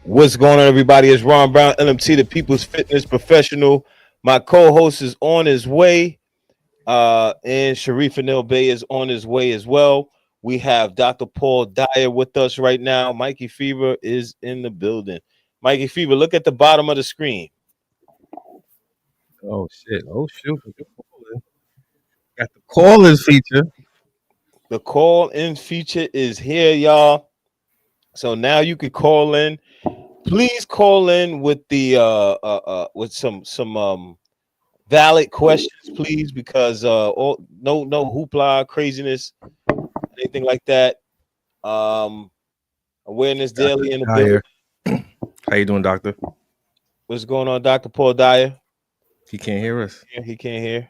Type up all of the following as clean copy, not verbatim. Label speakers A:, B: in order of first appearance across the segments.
A: What's going on, everybody? It's Ron Brown, LMT, the People's Fitness Professional. My co-host is on his way, and Sharif Anael Bay is on his way as well. We have Dr. Paul Dyer with us right now. Mikey Fever is in the building. Mikey Fever, look at the bottom of the screen.
B: Oh shit! Oh shoot! Got the callers feature.
A: The call-in feature is here, y'all. So now you can call in. Please call in with the with some valid questions, please, because no hoopla, craziness, anything like that. Um, Awareness
B: Doctor
A: daily in the building.
B: Dyer. How you doing, Doctor?
A: What's going on, Dr. Paul Dyer?
B: He can't hear us.
A: Yeah, he can't hear.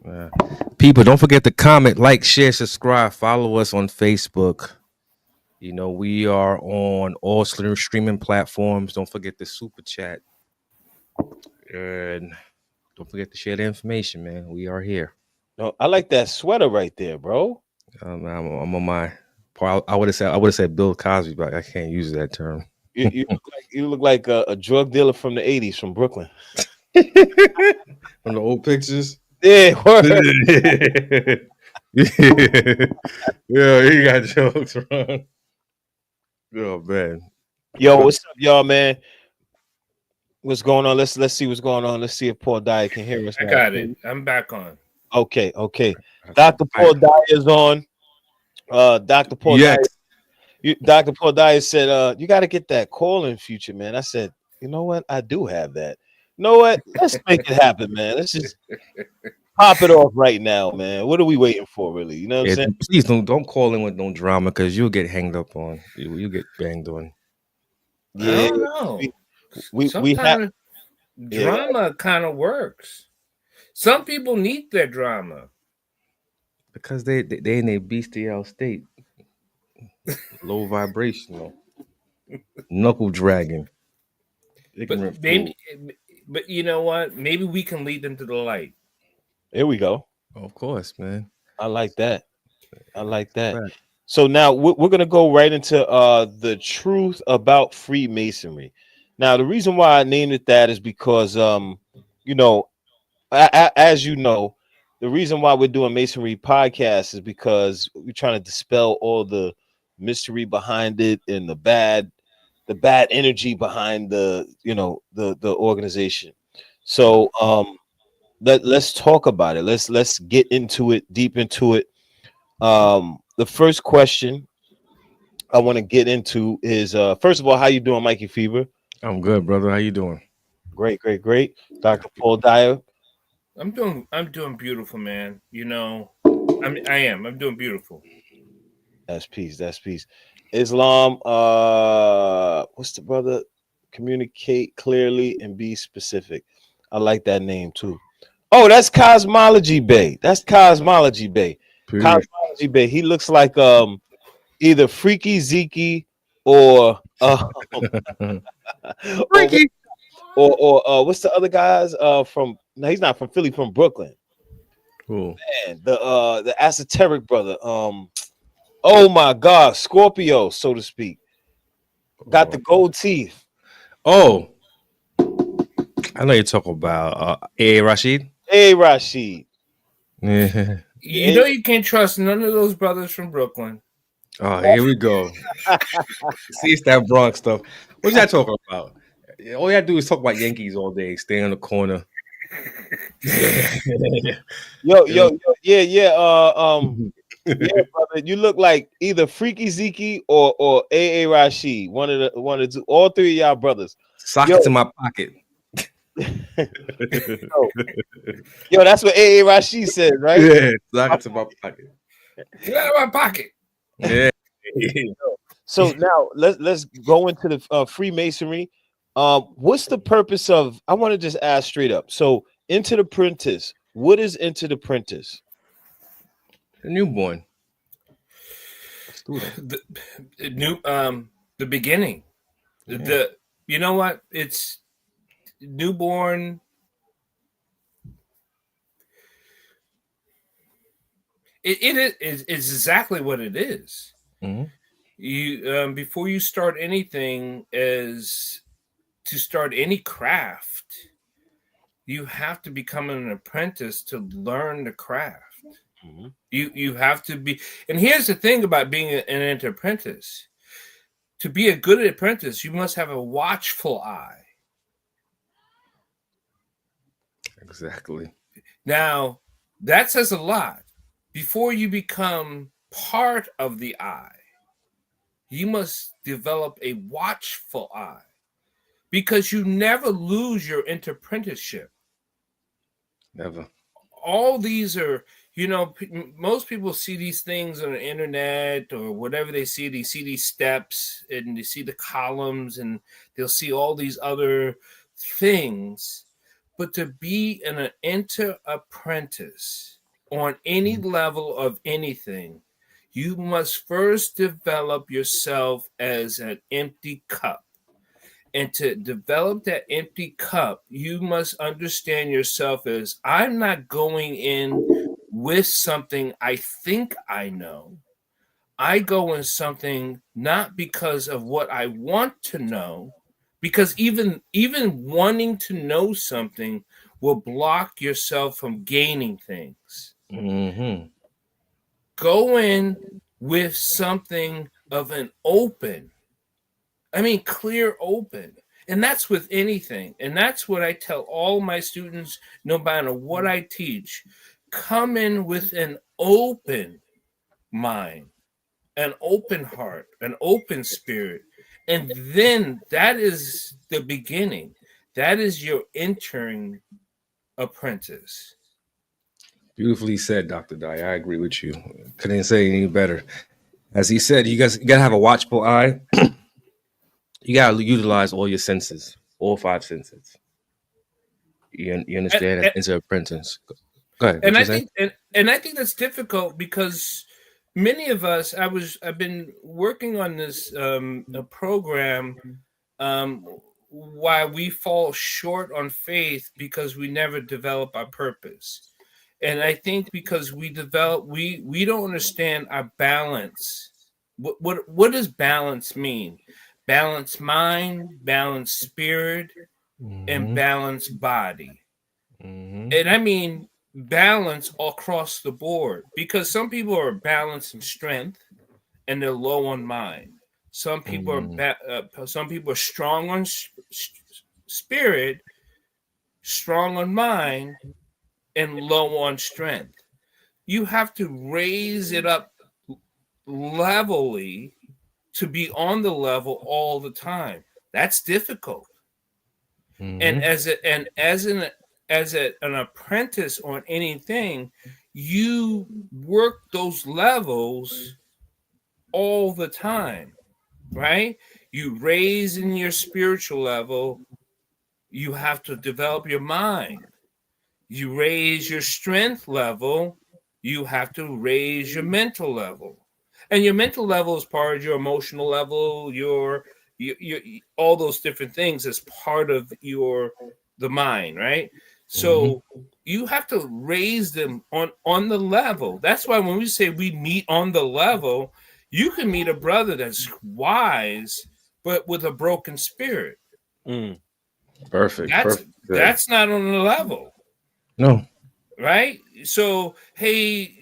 B: Uh, People, don't forget to comment, like, share, subscribe, follow us on Facebook. You know we are on all streaming platforms. Don't forget the super chat, and don't forget to share the information, man. We are here.
A: No, I like that sweater right there, bro.
B: I'm on my. I would have said Bill Cosby, but I can't use that term.
A: You look like a drug dealer from the '80s from Brooklyn.
B: From the old pictures.
A: Yeah, word.
B: Yeah, he got jokes, Ron. Oh man.
A: Yo, what's up, y'all, man? What's going on? Let's see what's going on. Let's see if Paul Dyer can hear us
C: I
A: now.
C: got it. I'm back on.
A: Okay. Dr. Paul Dyer is on. Dr. Paul Dyer.
B: Yes.
A: Dr. Paul Dyer said, you got to get that call in future, man. I said, you know what? I do have that. You know what? Let's make it happen, man. Let's just pop it off right now, man. What are we waiting for, really? You know what I'm
B: Yeah,
A: saying?
B: please don't call in with no drama because you'll get hanged up on. You get banged on.
C: I
A: Yeah,
C: don't know.
A: we have.
C: Sometimes
A: Yeah,
C: drama kind of works. Some people need their drama.
B: Because they in a bestial state. Low vibrational. Knuckle dragging. Ignorant
C: But
B: fool.
C: maybe, but you know what? Maybe we can lead them to the light.
A: here we go.
B: Of course, man.
A: I like that. I like that.
B: Fact.
A: So now we're gonna go right into the truth about Freemasonry. Now, the reason why I named it that is because you know, as you know, the reason why we're doing Masonry podcast is because we're trying to dispel all the mystery behind it and the bad energy behind the organization. So let's talk about it. Let's get into it, deep into it. The first question I want to get into is first of all, how you doing, Mikey Fever?
B: I'm good, brother. How you doing?
A: Great. Dr. Paul Dyer.
C: I'm doing beautiful, man. I'm doing beautiful.
A: That's peace. That's peace. Islam. What's the brother? Communicate clearly and be specific. I like that name too. Oh, that's Cosmology Bay. That's Cosmology Bay.
B: Peace.
A: Cosmology Bay. He looks like either Freaky Zeke or or
B: Freaky.
A: what's the other guys from? No, he's not from Philly. From Brooklyn.
B: Cool.
A: Man, the esoteric brother. Oh my God, Scorpio, so to speak. Got the gold teeth.
B: Oh, I know you're talking about A. Rashid.
A: Hey, Rashid.
B: Yeah.
C: You know you can't trust none of those brothers from Brooklyn.
B: Oh, here we go. See, it's that Bronx stuff. What y'all talking about? All y'all do is talk about Yankees all day, stay in the corner.
A: Yo, yeah. Yeah, brother. You look like either Freaky Zeke or A. Rashid. One of the two. All three of y'all brothers.
B: Sockets in my pocket.
A: Yo, that's what A. Rashid said, right?
B: Yeah, sockets in my pocket.
C: Get out of my pocket.
B: Yeah.
A: So now let's go into the Freemasonry. What's the purpose of? I want to just ask straight up. So, Into the Apprentice. What is Into the Apprentice?
B: A newborn. A student.
C: The beginning.
B: Yeah.
C: You know what? It's newborn. It is exactly what it is.
B: Mm-hmm.
C: You before you start anything, as to start any craft, you have to become an apprentice to learn the craft.
A: Mm-hmm.
C: You have to be, and here's the thing about being an apprentice. To be a good apprentice, you must have a watchful eye.
B: Exactly.
C: Now, that says a lot. Before you become part of the eye, you must develop a watchful eye, because you never lose your apprenticeship.
B: Never.
C: All these are, most people see these things on the internet or whatever they see. They see these steps and they see the columns and they'll see all these other things. But to be an enter apprentice on any level of anything, you must first develop yourself as an empty cup. And to develop that empty cup, you must understand yourself as, I'm not going in with something I think I know. I go in something not because of what I want to know, because even wanting to know something will block yourself from gaining things.
B: Mm-hmm.
C: Go in with something of an open, clear open. And that's with anything. And that's what I tell all my students, no matter what I teach. Come in with an open mind, an open heart, an open spirit. And then that is the beginning. That is your entering apprentice.
B: Beautifully said, Dr. Dyer. I agree with you. Couldn't say any better. As he said, you gotta have a watchful eye. You gotta utilize all your senses, all five senses. You understand?
C: And,
B: As an apprentice. Go ahead. What
C: and
B: you
C: I
B: say?
C: think and I think that's difficult because many of us, I've been working on this a program, um, why we fall short on faith because we never develop our purpose. And I think because we don't understand our balance. What does balance mean? Balance mind, balance spirit, and
B: Mm-hmm.
C: balance body.
B: Mm-hmm.
C: And I mean balance across the board, because some people are balanced in strength and they're low on mind. Some people are strong on spirit, strong on mind, and low on strength. You have to raise it up levelly to be on the level all the time. That's difficult. And
B: Mm-hmm.
C: as an apprentice on anything, you work those levels all the time, right? You raise in your spiritual level, you have to develop your mind. You raise your strength level, you have to raise your mental level. And your mental level is part of your emotional level, your all those different things as part of the mind, right?
B: Mm-hmm.
C: So you have to raise them on the level. That's why when we say we meet on the level, you can meet a brother that's wise but with a broken spirit.
A: Mm.
B: Perfect.
C: That's
B: Perfect. Good.
C: that's not on the level,
B: No.
C: right? So hey,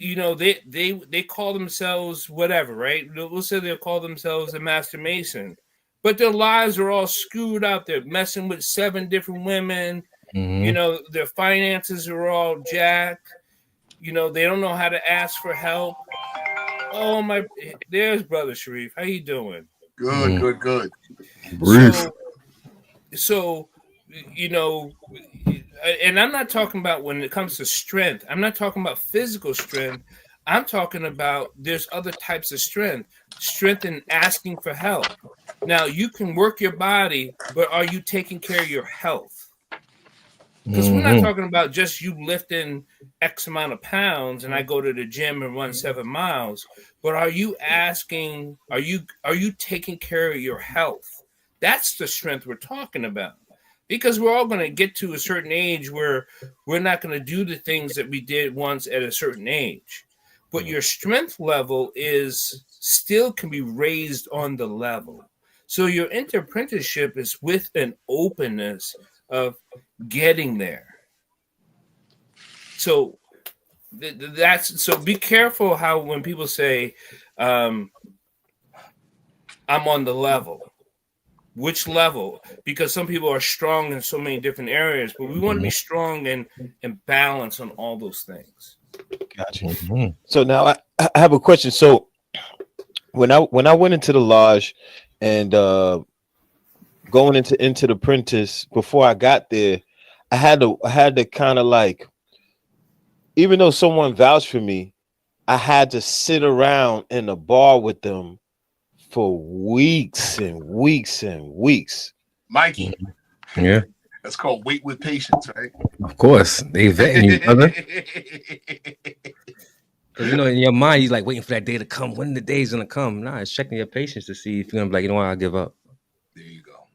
C: they call themselves whatever, right? We'll say they'll call themselves a master mason, but their lives are all screwed up. They're messing with 7 different women.
B: Mm-hmm.
C: Their finances are all jacked. They don't know how to ask for help. Oh my, there's brother Sharif. How you doing?
D: Good,
B: Mm-hmm.
D: good, good.
B: Brief.
C: So so you know and I'm not talking about, when it comes to strength, I'm not talking about physical strength. I'm talking about there's other types of strength in asking for help. Now you can work your body, but are you taking care of your health? Because we're not
B: Mm-hmm.
C: talking about just you lifting X amount of pounds and I go to the gym and run 7 miles, but are you taking care of your health? That's the strength we're talking about. Because we're all going to get to a certain age where we're not going to do the things that we did once at a certain age. But your strength level is still can be raised on the level. So your interapprenticeship is with an openness of getting there. So that's so be careful how when people say I'm on the level. Which level? Because some people are strong in so many different areas, but we want to be strong and balance on all those things.
A: Gotcha. Mm-hmm. So now I have a question. So when I went into the lodge and going into the apprentice, before I got there, I had to kind of like, even though someone vouched for me, I had to sit around in the bar with them for weeks and weeks and weeks.
D: Mikey.
B: Yeah.
D: That's called wait with patience, right?
B: Of course. They vetting you, brother. Because, in your mind, you're like waiting for that day to come. When the day's going to come? Nah, it's checking your patience to see if you're going to be like, you know what, I'll give up.
D: There you go.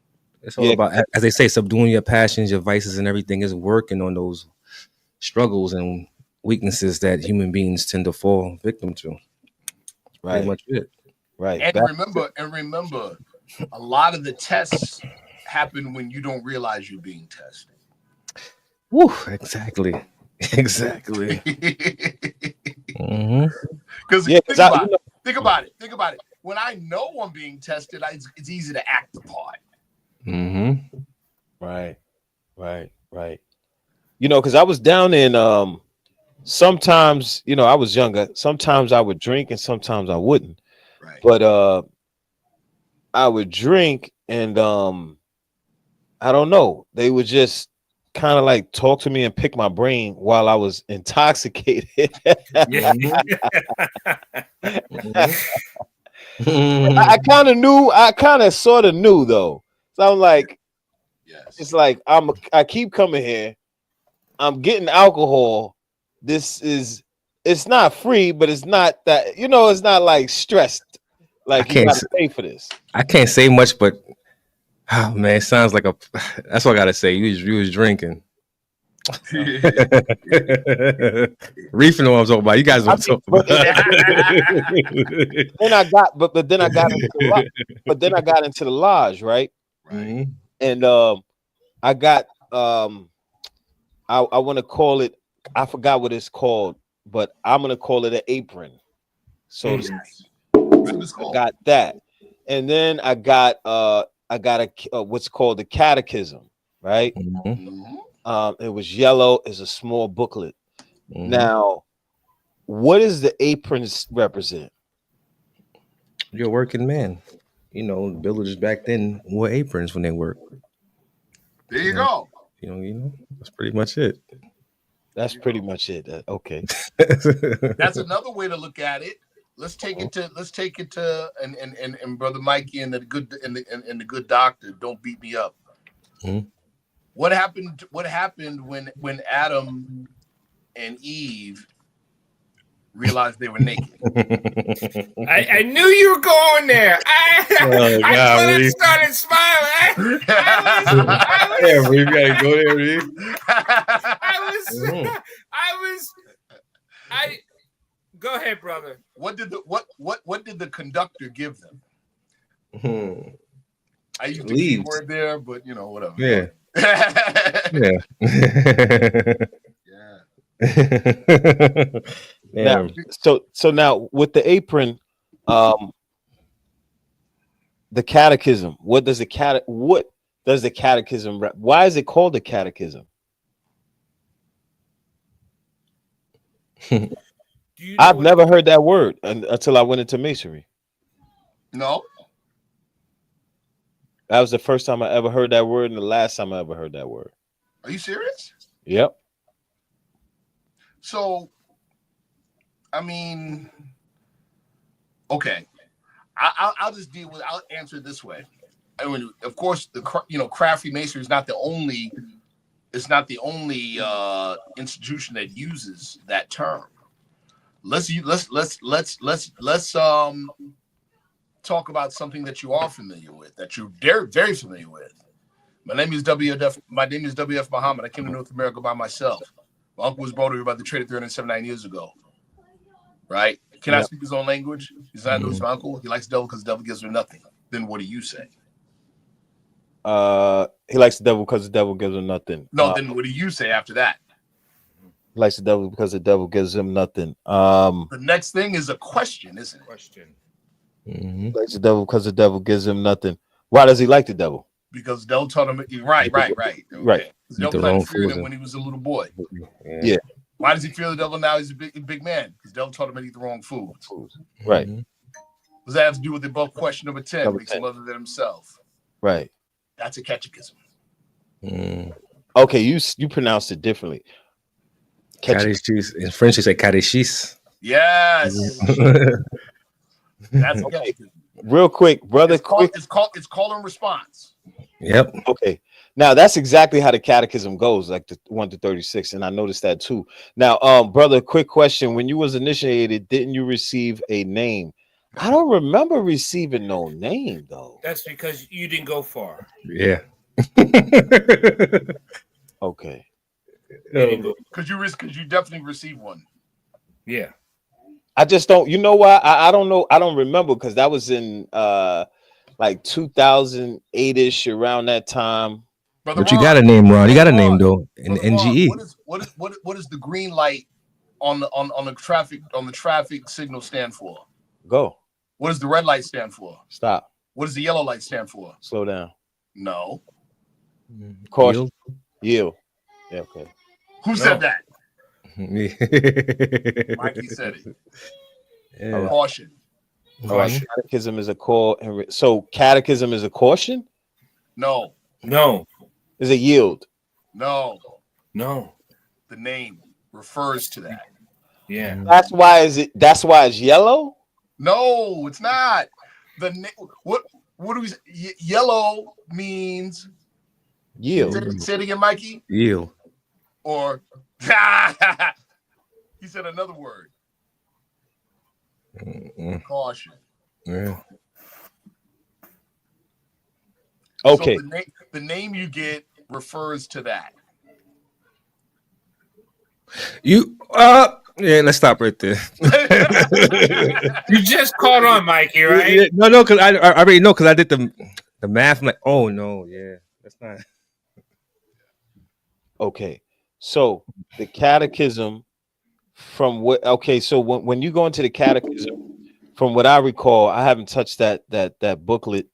B: It's all about, as they say, subduing your passions, your vices, and everything is working on those struggles and weaknesses that human beings tend to fall victim to.
A: Right.
B: Pretty much it.
A: Right.
D: And remember, a lot of the tests happen when you don't realize you're being tested.
B: Woo, exactly. Mm-hmm.
D: Because think about it. When I know I'm being tested, it's easy to act the part.
B: Mm-hmm.
A: Right. Because I was down in sometimes, I was younger. Sometimes I would drink and sometimes I wouldn't.
D: Right.
A: But I would drink and I don't know. They would just kind of like talk to me and pick my brain while I was intoxicated. I kind of sort of knew though. So I'm like, yes. It's like I keep coming here. I'm getting alcohol. It's not free, but it's not that, it's not like stressed. Like you gotta pay for this.
B: I can't say much, but oh man, it sounds like that's what I gotta say. You was drinking. Reef know what I'm talking about. You guys don't talk about.
A: Then I got into the lodge, right?
B: Right.
A: And I got I want to call it, I forgot what it's called, but I'm gonna call it an apron. So I got that, and then I got a what's called the catechism, right?
B: Mm-hmm.
A: It was yellow. It's a small booklet. Mm-hmm. Now, what does the aprons represent?
B: You're a working man. The villagers back then wore aprons when they worked.
D: There you go.
B: That's pretty much it.
A: That's pretty much it. Okay.
D: That's another way to look at it. Let's take it to and Brother Mikey and the good doctor. Don't beat me up.
B: Mm-hmm.
D: What happened when Adam and Eve realized they were naked?
C: I knew you were going there. I started smiling.
B: We gotta go there, Reeve.
C: Go ahead, brother.
D: What did the conductor give them? I used the key word there, but whatever.
B: Yeah. Yeah.
A: Now, so now with the apron, the catechism. What does the catechism? Why is it called the catechism? I've never heard that word until I went into Masonry.
D: No.
A: That was the first time I ever heard that word and the last time I ever heard that word.
D: Are you serious?
A: Yep.
D: So, I mean, okay. I'll answer it this way. I mean, of course, craft Freemasonry is not the only. It's not the only institution that uses that term. Let's talk about something that you are familiar with, that you're very, very familiar with. My name is W.F. Muhammad. I came to North America by myself. My uncle was brought here by the trade of 379 years ago, right? cannot speak his own language. He's not knows my uncle. He likes the devil because the devil gives him nothing. Then what do you say?
A: He likes the devil because the devil gives him nothing.
D: No, then what do you say after that?
A: He likes the devil because the devil gives him nothing.
D: The next thing is a question, isn't it?
C: Question.
A: He likes the devil because the devil gives him nothing. Why does he like the devil?
D: Because the devil taught him. Right. Okay.
A: Right.
D: The devil started fearing him when he was a little boy.
A: Yeah.
D: Why does he fear the devil now? He's a big man. Because the devil taught him to eat the wrong foods.
A: Right.
D: Does that have to do with the above question number 10? Makes him other than himself.
A: Right.
D: That's a catechism.
A: Okay, you pronounced it differently.
B: In French, they say catechis.
D: Yes. That's a catechism.
A: Real quick, brother.
D: It's call and response.
B: Yep.
A: Okay. Now that's exactly how the catechism goes, like the 1 to 36, and I noticed that too. Now, brother, quick question: when you was initiated, didn't you receive a name? I don't remember receiving no name though.
C: That's because you didn't go far.
B: Yeah.
A: Okay.
D: Because you definitely received one.
C: Yeah.
A: I just don't. You know why? I don't know. I don't remember because that was in like 2008ish, around that time.
D: Brother
B: But you
D: Ron,
B: got a name, Ron. You got a name though. In
D: Brother Ron,
B: NGE.
D: what is the green light on the traffic signal stand for?
A: Go.
D: What does the red light stand for?
A: Stop.
D: What does the yellow light stand for?
A: Slow down.
D: No.
A: Caution. Yield. Yeah. Okay.
D: Who said that?
B: Yeah.
D: Mikey said it.
B: Yeah.
D: Caution.
A: All right. Catechism is a call. So catechism is a caution.
D: No.
A: Is a yield.
D: No.
C: The
D: name refers to that.
C: Yeah.
A: That's why it's yellow?
D: No, it's not. What do we say? Yellow means
A: yield.
D: Say it again, Mikey.
B: Yield.
D: Or he said another word. Caution.
B: Yeah.
A: Okay.
D: So the name you get refers to that.
B: Let's stop right there.
C: You just caught on, Mikey, right?
B: Yeah, no, because I already know because I did the math. I'm like, oh no, yeah, that's not.
A: Okay. So the catechism from what? Okay. So when you go into the catechism, from what I recall, I haven't touched that booklet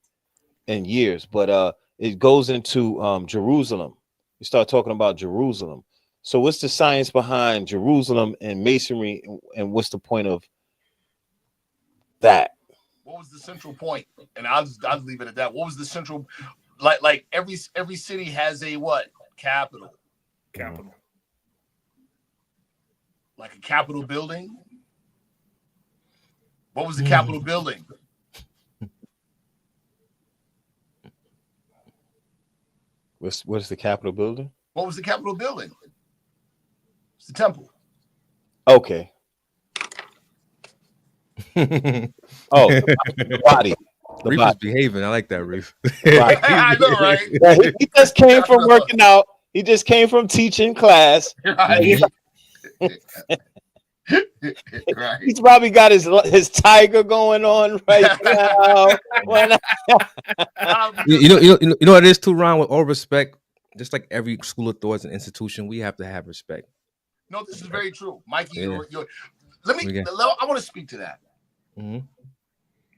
A: in years, but it goes into Jerusalem. You start talking about Jerusalem. So what's the science behind Jerusalem and Masonry, and what's the point of that?
D: What was the central point? And I'll leave it at that. What was the central? Like every city has a what? Capital. Like a Capitol building. What was the Capitol building?
A: What's the Capitol building?
D: What was the Capitol building? It's the temple.
A: Okay. The body.
B: Reef is behaving. I like that, Reef.
D: I know, right?
A: Yeah, he just came from working out. He just came from teaching class.
D: Right. Right.
A: He's probably got his tiger going on right now.
B: you know what it is too, Ron. With all respect, just like every school of thought and institution, we have to have respect.
D: No, this is very true, Mikey.
B: Yeah.
D: I want to speak to that.
B: Mm-hmm.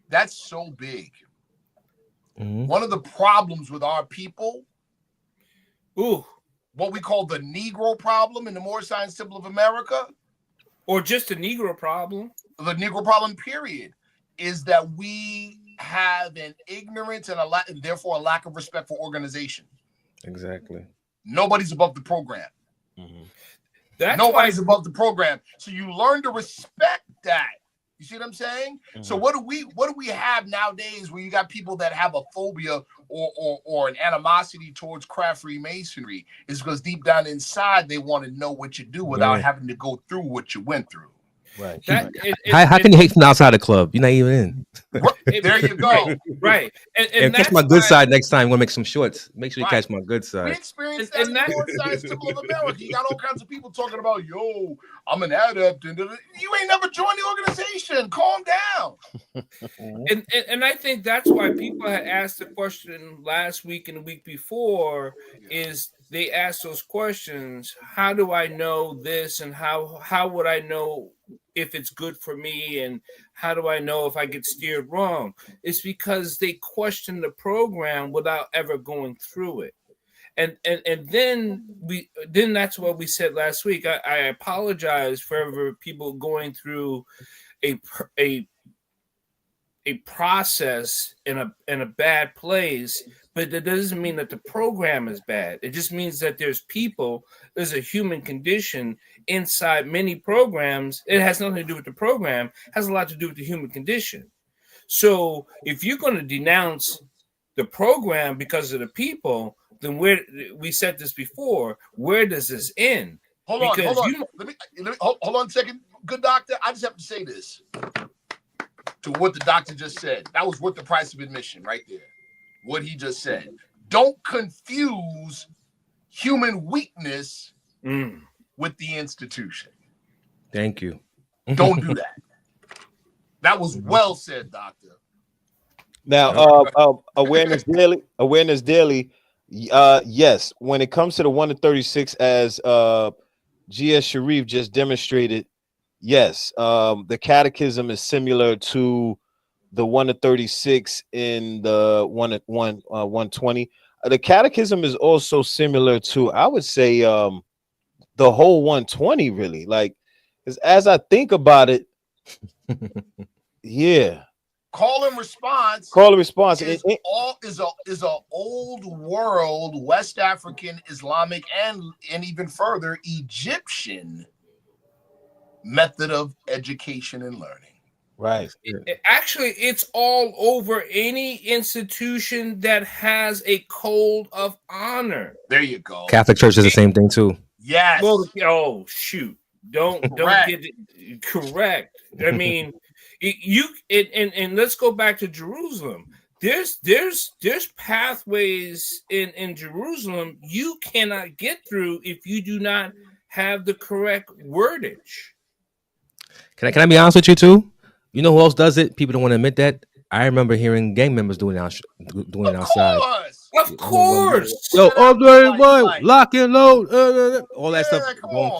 D: That's so big.
B: Mm-hmm.
D: One of the problems with our people, what we call the Negro problem in the Moorish Science Temple of America,
C: or just a Negro problem.
D: The Negro problem, period, is that we have an ignorance and therefore a lack of respect for organization.
B: Exactly.
D: Nobody's above the program.
A: Mm-hmm.
D: Nobody's above the program. So you learn to respect that. You see what I'm saying? Mm-hmm. So what do we have nowadays where you got people that have a phobia or an animosity towards craft Freemasonry? Is because deep down inside they want to know what you do without having to go through what you went through.
A: Right.
B: How can you hate from outside the club? You're not even in.
D: There you go.
C: Right.
B: And catch
C: that's
B: my good
C: why-
B: side next time. We're gonna make some shorts. Make sure you
D: Right.
B: catch my good
D: We
B: side.
D: experienced
C: And
D: that in
C: that-
D: the North Side Temple of America. You got all kinds of people talking about, yo, I'm an adept. And you ain't never joined the organization. Calm down.
C: And I think that's why people had asked the question last week and the week before is they asked those questions. How do I know this, and how would I know if it's good for me, and how do I know if I get steered wrong? It's because they question the program without ever going through it. And then that's what we said last week. I apologize for people going through a process in a bad place, but that doesn't mean that the program is bad. It just means that there's a human condition inside many programs. It has nothing to do with the program, it has a lot to do with the human condition. So if you're going to denounce the program because of the people, then we said this before, where does this end?
D: Hold on. Let me hold on a second. Good doctor, I just have to say this to what the doctor just said. That was worth the price of admission right there. What he just said. Don't confuse human weakness with the institution.
B: Thank you.
D: Don't do that. That was well said, doctor.
A: Now, awareness daily. Yes, when it comes to the 1 to 36, as GS Sharif just demonstrated, yes, the catechism is similar to the 1 to 36 in the 120. The catechism is also similar to, I would say, the whole 120, really. Like, as I think about it, yeah.
D: Call and response. Is a old world West African, Islamic, and even further Egyptian method of education and learning.
A: Right.
C: Actually, it's all over any institution that has a code of honor.
D: There you go.
B: Catholic Church is the same thing too.
D: Yes.
C: Well, oh shoot! Don't get it correct. I mean, and let's go back to Jerusalem. There's pathways in Jerusalem you cannot get through if you do not have the correct wordage.
B: Can I be honest with you too? You know who else does it? People don't want to admit that. I remember hearing gang members doing it outside.
C: Of course.
B: Yo, all day, boy, lock and load, all that stuff.
D: Come on,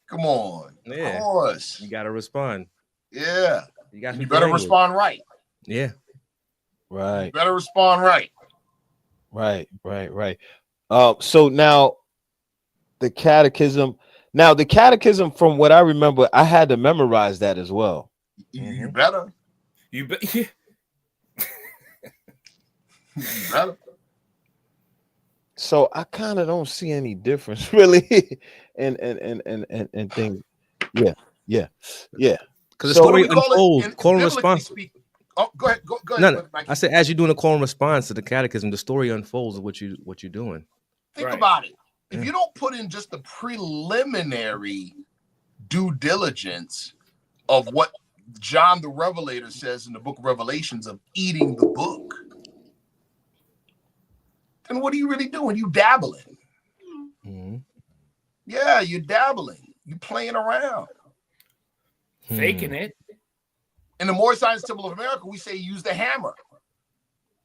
D: come on.
B: Yeah.
D: Of course.
B: You gotta respond.
D: Yeah.
B: You
D: better respond right.
B: Yeah.
A: Right.
D: You better respond right.
A: Right. So now the catechism. Now the catechism, from what I remember, I had to memorize that as well.
D: You better.
C: You bet.
D: You better.
A: So I kind of don't see any difference really and things. Yeah.
B: Because the story unfolds. Call and response.
D: Oh, go ahead. Go ahead.
B: No. I said, as you're doing a call and response to the catechism, the story unfolds of what you're doing.
D: Think about it. If you don't put in just the preliminary due diligence of what John the Revelator says in the book of Revelations of eating the book, then what are you really doing? You dabbling.
B: Mm-hmm.
D: Yeah, you're dabbling. You're playing around.
C: Faking it.
D: In the Moorish Science Temple of America, we say use the hammer.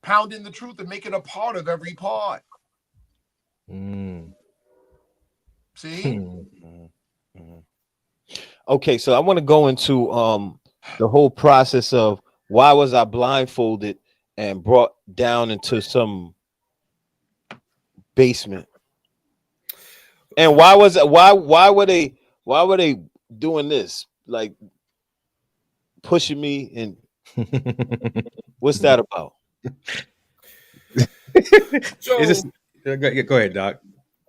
D: Pound in the truth and make it a part of every part. See?
A: Okay, so I want to go into the whole process of why was I blindfolded and brought down into some basement, and why were they doing this, like pushing me, and what's that about?
C: So
B: Is this, go ahead, Doc.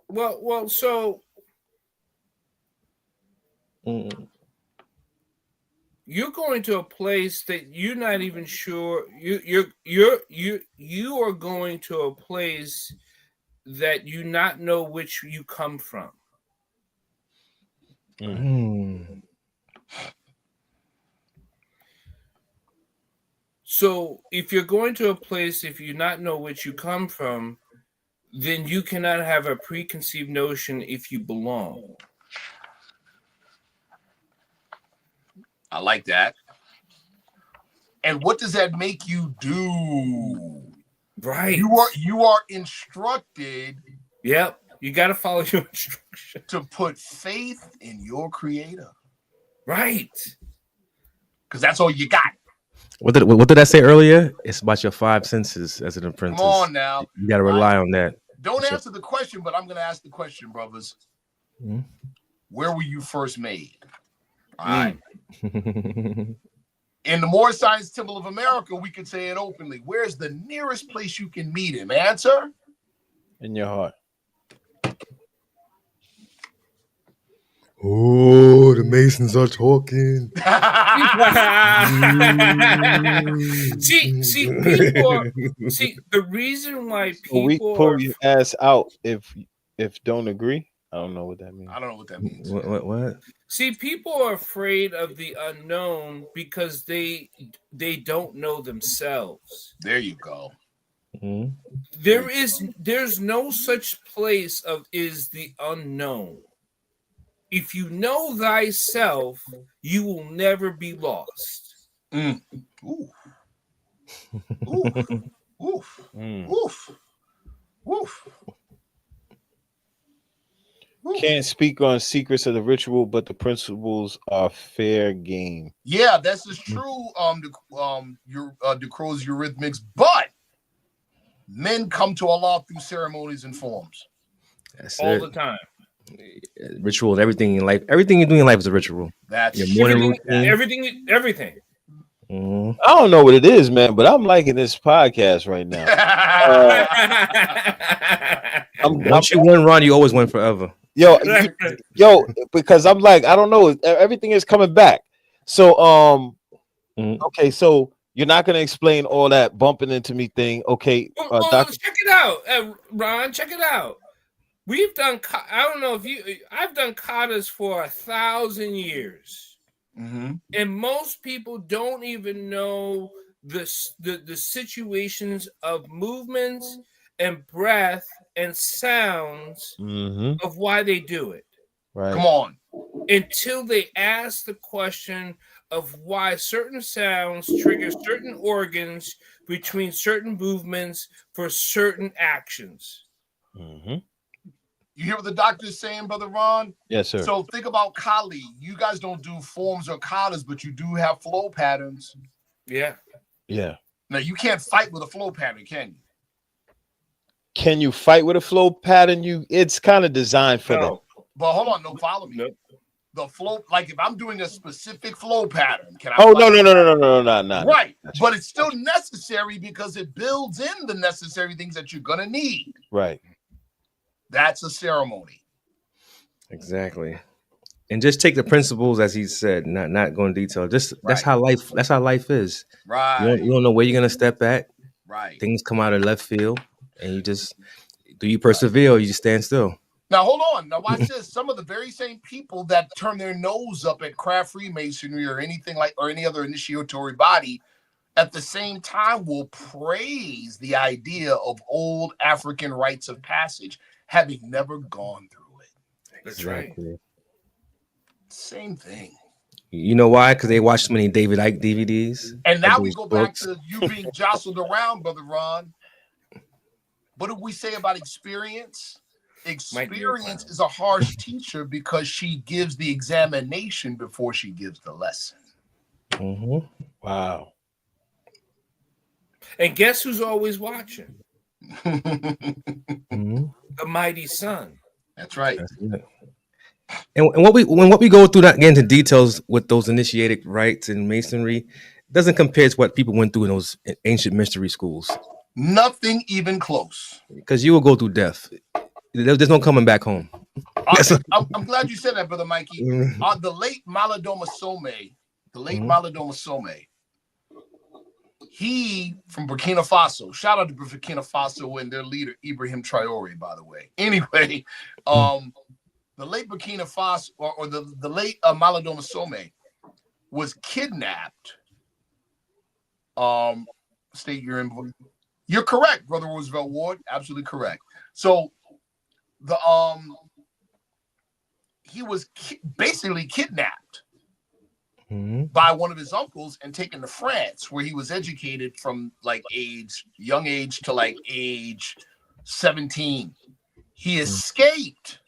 C: Well, so you're going to a place that you're not even sure. You are going to a place that you not know which you come from. So if you're going to a place, if you not know which you come from, then you cannot have a preconceived notion if you belong.
D: I like that. And what does that make you do?
C: Right.
D: You are instructed.
C: Yep. You got to follow your instruction.
D: To put faith in your creator.
C: Right.
D: Because that's all you got.
B: What did I say earlier? It's about your 5 senses as an apprentice.
D: Come on now.
B: You got to rely on that.
D: Don't answer the question, but I'm going to ask the question, brothers. Mm-hmm. Where were you first made? All right. In the Moore Science Temple of America, we could say it openly. Where's the nearest place you can meet him? Answer?
A: In your heart.
B: Oh, the Masons are talking.
C: see, the reason why people
A: we pull your ass out if don't agree. I don't know what that means.
D: I don't know what that means.
B: What?
C: See, people are afraid of the unknown because they don't know themselves.
D: There you go.
C: Mm-hmm. There's no such place is the unknown. If you know thyself, you will never be lost.
D: Mm. Ooh. Oof. Oof. Mm. Oof. Oof.
A: Can't speak on secrets of the ritual, but the principles are fair game.
D: Yeah, that's just true. Your DeCrow's Eurythmics, but men come to Allah through ceremonies and forms.
B: That's
C: all the time.
B: Ritual, everything in life. Everything you do in life is a ritual.
D: That's
C: your morning routine. Everything.
A: Mm-hmm. I don't know what it is, man, but I'm liking this podcast right now.
B: Once you win, Ron, you always win forever.
A: Yo, because I'm like, I don't know, everything is coming back. So, okay, so you're not gonna explain all that bumping into me thing, okay?
C: Check it out, Ron. Check it out. We've done. I don't know if I've done katas for 1,000 years, and most people don't even know the situations of movements and breath and sounds of why they do it.
A: Right.
D: Come on.
C: Until they ask the question of why certain sounds trigger certain organs between certain movements for certain actions.
A: Mm-hmm.
D: You hear what the doctor is saying, Brother Ron?
A: Yes, sir.
D: So think about Kali. You guys don't do forms or katas, but you do have flow patterns.
C: Yeah.
A: Yeah.
D: Now, you can't fight with a flow pattern, can you?
A: Can you fight with a flow pattern? It's kind of designed for that.
D: But hold on, no, follow me. Nope. The flow, like if I'm doing a specific flow pattern, can I?
A: Oh, no.
D: Right. But it's still necessary because it builds in the necessary things that you're going to need.
A: Right.
D: That's a ceremony.
B: Exactly. And just take the principles as he said, not go in detail. Just that's how life is.
D: Right.
B: You don't know where you're gonna step at.
D: Right.
B: Things come out of left field, and you just persevere or you just stand still.
D: Now hold on. Now watch this. Some of the very same people that turn their nose up at craft Freemasonry or anything or any other initiatory body, at the same time will praise the idea of old African rites of passage, having never gone through it.
C: That's right.
D: Same thing.
B: You know why? Because they watched so many David Icke DVDs.
D: And now we go back to you being jostled around, Brother Ron. What do we say about experience? Experience is a harsh teacher because she gives the examination before she gives the lesson.
A: Mm-hmm. Wow.
C: And guess who's always watching? The mighty sun.
D: That's right.
B: And what we go through, not getting into details with those initiatic rites and masonry, doesn't compare to what people went through in those ancient mystery schools.
D: Nothing even close.
B: Because you will go through death. There's no coming back home.
D: I'm glad you said that, Brother Mikey. The late Malidoma Some, he from Burkina Faso. Shout out to Burkina Faso and their leader Ibrahim Traore, by the way. Anyway, the the late Burkina Faso or the late Malidoma Some was kidnapped. State you're correct, Brother Roosevelt Ward. Absolutely correct. So the he was basically kidnapped by one of his uncles and taken to France, where he was educated from like young age to like age 17. He escaped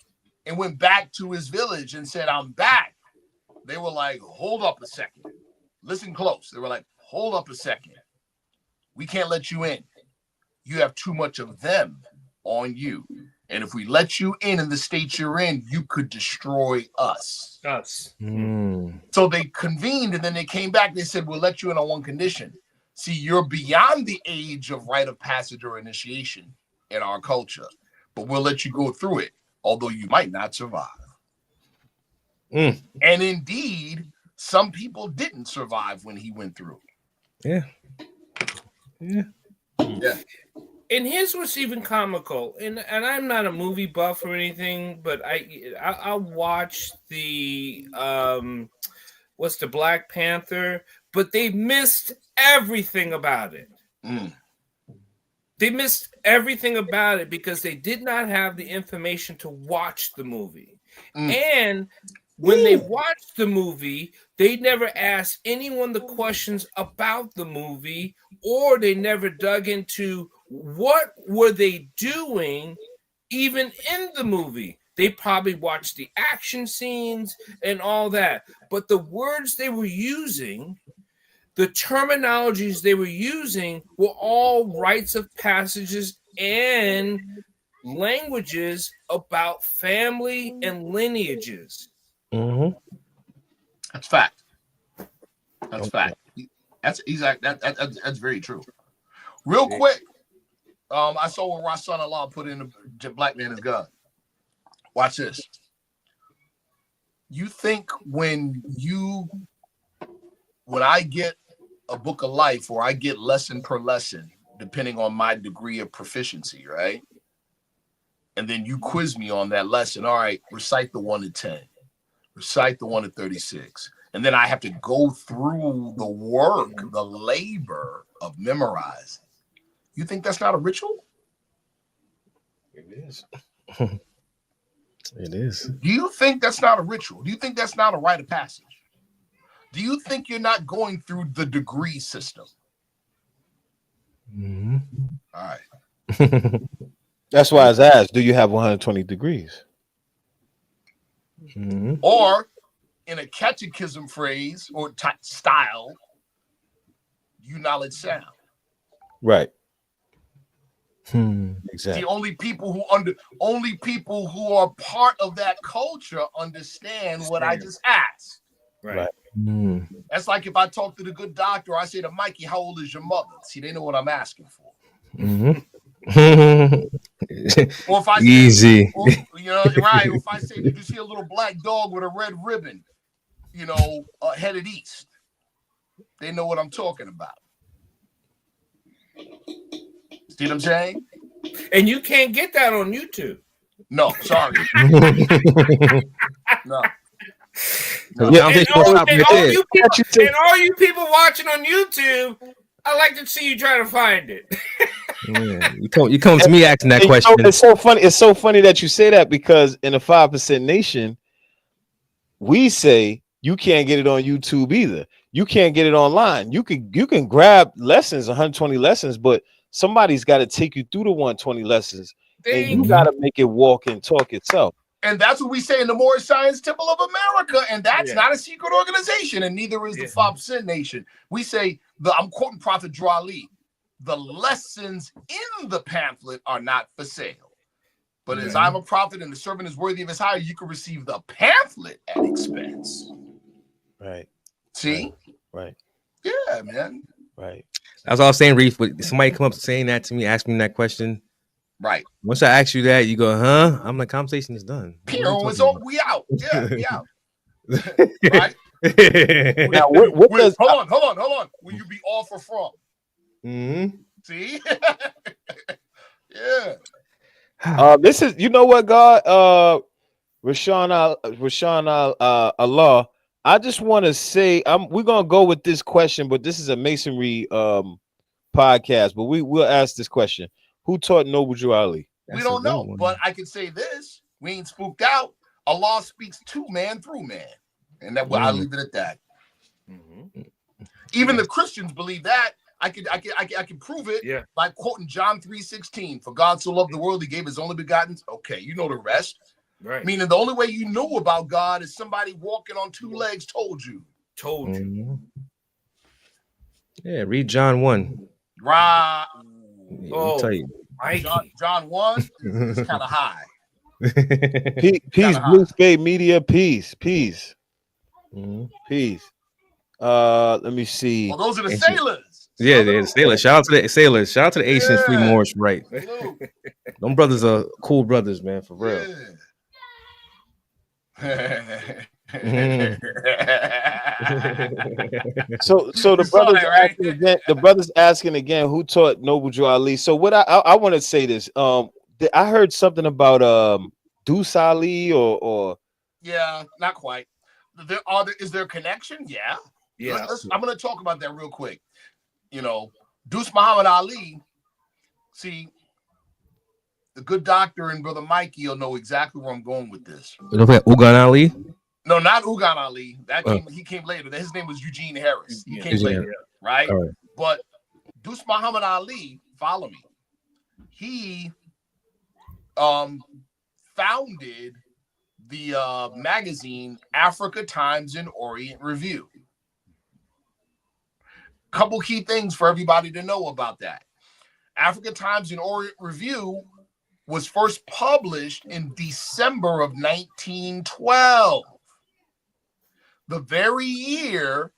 D: and went back to his village and said, "I'm back." They were like, "Hold up a second. Listen close." They were like, "Hold up a second. We can't let you in. You have too much of them on you. And if we let you in the state you're in, you could destroy us." So they convened and then they came back. They said, "We'll let you in on one condition. See, you're beyond the age of rite of passage or initiation in our culture, but we'll let you go through it, although you might not survive." And indeed, some people didn't survive when he went through.
B: Yeah.
C: And here's what's even comical, and I'm not a movie buff or anything, but I'll watch the what's the Black Panther, but they missed everything about it. They missed everything about it because they did not have the information to watch the movie. And when they watched the movie, they never asked anyone the questions about the movie, or they never dug into what were they doing even in the movie. They probably watched the action scenes and all that, but the words they were using, the terminologies they were using were all rites of passages and languages about family and lineages.
D: That's fact. That's fact. That's exactly that's very true. Real quick, I saw what Rasan Allah put in the Black Man is God. Watch this. You think when I get a book of life, or I get lesson per lesson, depending on my degree of proficiency, right? And then you quiz me on that lesson. All right, recite the 1 to 10, recite the 1 to 36. And then I have to go through the work, the labor of memorizing. You think that's not a ritual?
B: It is. It is.
D: Do you think that's not a ritual? Do you think that's not a rite of passage? Do you think you're not going through the degree system? All right.
A: That's why I was asked, do you have 120 degrees?
D: Or in a catechism phrase or style, you knowledge sound.
A: Right. Exactly.
D: The only people who are part of that culture understand what I just asked.
C: Right.
D: That's like if I talk to the good doctor, I say to Mikey, "How old is your mother?" See, they know what I'm asking for. Or if I say,
B: easy,
D: right? Or if I say, "Did you see a little black dog with a red ribbon, headed east?" They know what I'm talking about. See what I'm saying?
C: And you can't get that on YouTube.
D: No, sorry. No.
B: Yeah,
C: And all you people watching on YouTube, I like to see you try to find it.
B: You come to me asking that question.
A: It's so funny. It's so funny that you say that, because in the 5% Nation, we say you can't get it on YouTube either. You can't get it online. You can grab lessons, 120 lessons, but somebody's got to take you through the 120 lessons, and you got to make it walk and talk itself.
D: And that's what we say in the Moorish Science Temple of America, and that's not a secret organization, and neither is the 5% Nation. We say, I'm quoting Prophet Drali, the lessons in the pamphlet are not for sale. But as I'm a prophet and the servant is worthy of his hire, you can receive the pamphlet at expense.
A: Right.
D: See?
A: Right.
D: Yeah, man.
B: Right. That's all I was saying, Reef. But somebody come up saying that to me, asking me that question.
D: Right.
B: Once I ask you that, you go, huh? I'm like, conversation is done.
D: We out. Yeah, we out. Right?
A: Now,
D: hold on. Will you be off or from? See? Yeah.
A: This is, you know what, God? Allah. I just want to say, we're gonna go with this question, but this is a masonry podcast. But we'll ask this question: who taught Noble Drew Ali?
D: We don't know, but I can say this: we ain't spooked out. Allah speaks to man through man, and that I'll leave it at that. Mm-hmm. Even the Christians believe that. I can prove it by quoting John 3:16. For God so loved the world, he gave his only begotten. Okay, you know the rest. Right. Meaning the only way you know about God is somebody walking on two legs told you.
B: Yeah, read John 1.
D: Right.
B: I'll tell you.
D: John 1 is kind of high.
A: Peace, Blue Spade Media. Peace. Peace. Let me see.
D: Well, those are the sailors.
B: Yeah, they're the sailors. Shout out to the sailors. Shout out to the Asians, Free Moorish, right? Them brothers are cool brothers, man, for real.
A: So the brothers asking again. The brothers asking again, who taught Noble Drew Ali? So what I want to say this. I heard something about Deuce Ali or
D: yeah, not quite. Is there a connection? Yeah. I'm going to talk about that real quick. You know, Deuce Muhammad Ali. See, the good doctor and brother Mikey will know exactly where I'm going with this.
B: Ugan Ali?
D: No, not Ugan Ali. He came later. His name was Eugene Harris. He came later, right? But Deuce Muhammad Ali, follow me. He founded the magazine Africa Times and Orient Review. Couple key things for everybody to know about that. Africa Times and Orient Review was first published in December of 1912, the very year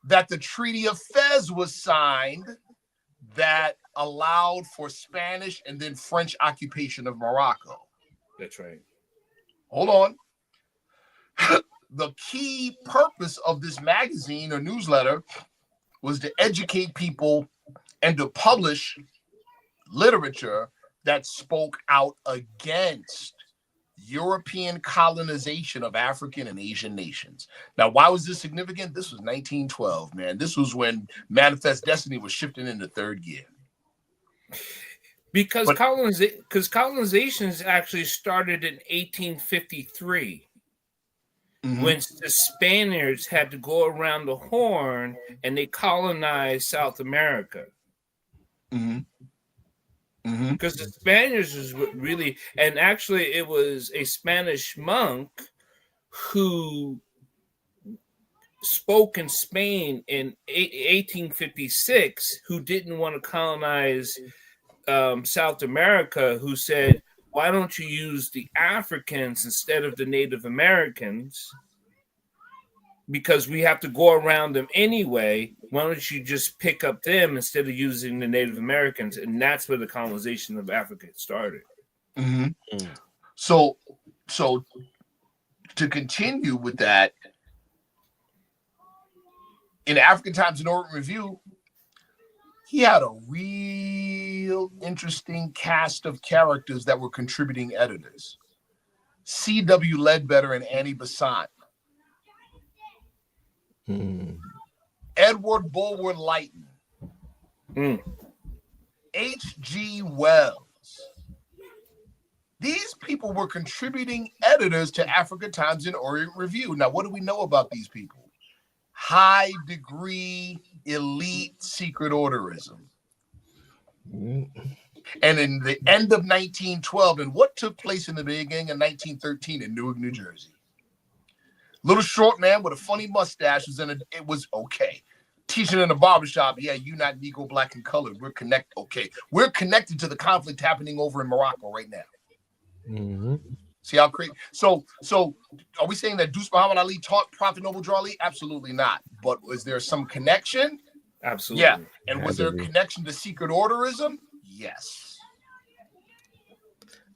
D: that the Treaty of Fez was signed that allowed for Spanish and then French occupation of Morocco.
C: That's right.
D: Hold on. The key purpose of this magazine or newsletter was to educate people and to publish literature that spoke out against European colonization of African and Asian nations. Now, why was this significant? This was 1912, man. This was when Manifest Destiny was shifting into third gear.
C: Because colonizations actually started in 1853. When the Spaniards had to go around the Horn and they colonized South America. Because the Spaniards was really, and actually it was a Spanish monk who spoke in Spain in 1856 who didn't want to colonize South America, who said, why don't you use the Africans instead of the Native Americans? Because we have to go around them anyway. Why don't you just pick up them instead of using the Native Americans? And that's where the colonization of Africa started.
D: So to continue with that, in African Times and Orient Review, he had a real interesting cast of characters that were contributing editors. C.W. Ledbetter and Annie Besant. Edward Bulwer Lytton. H.G. Wells. These people were contributing editors to Africa Times and Orient Review. Now, what do we know about these people? High degree elite secret orderism. And in the end of 1912, and what took place in the beginning of 1913 in Newark, New Jersey? Little short man with a funny mustache it was okay. Teaching in a barbershop, yeah, you not Negro, black, and colored. We're connected. Okay, we're connected to the conflict happening over in Morocco right now. See how crazy? So are we saying that Deuce Muhammad Ali taught Prophet Noble Drew Ali? Absolutely not. But was there some connection?
C: Absolutely.
D: Yeah. And was there a connection to secret orderism? Yes.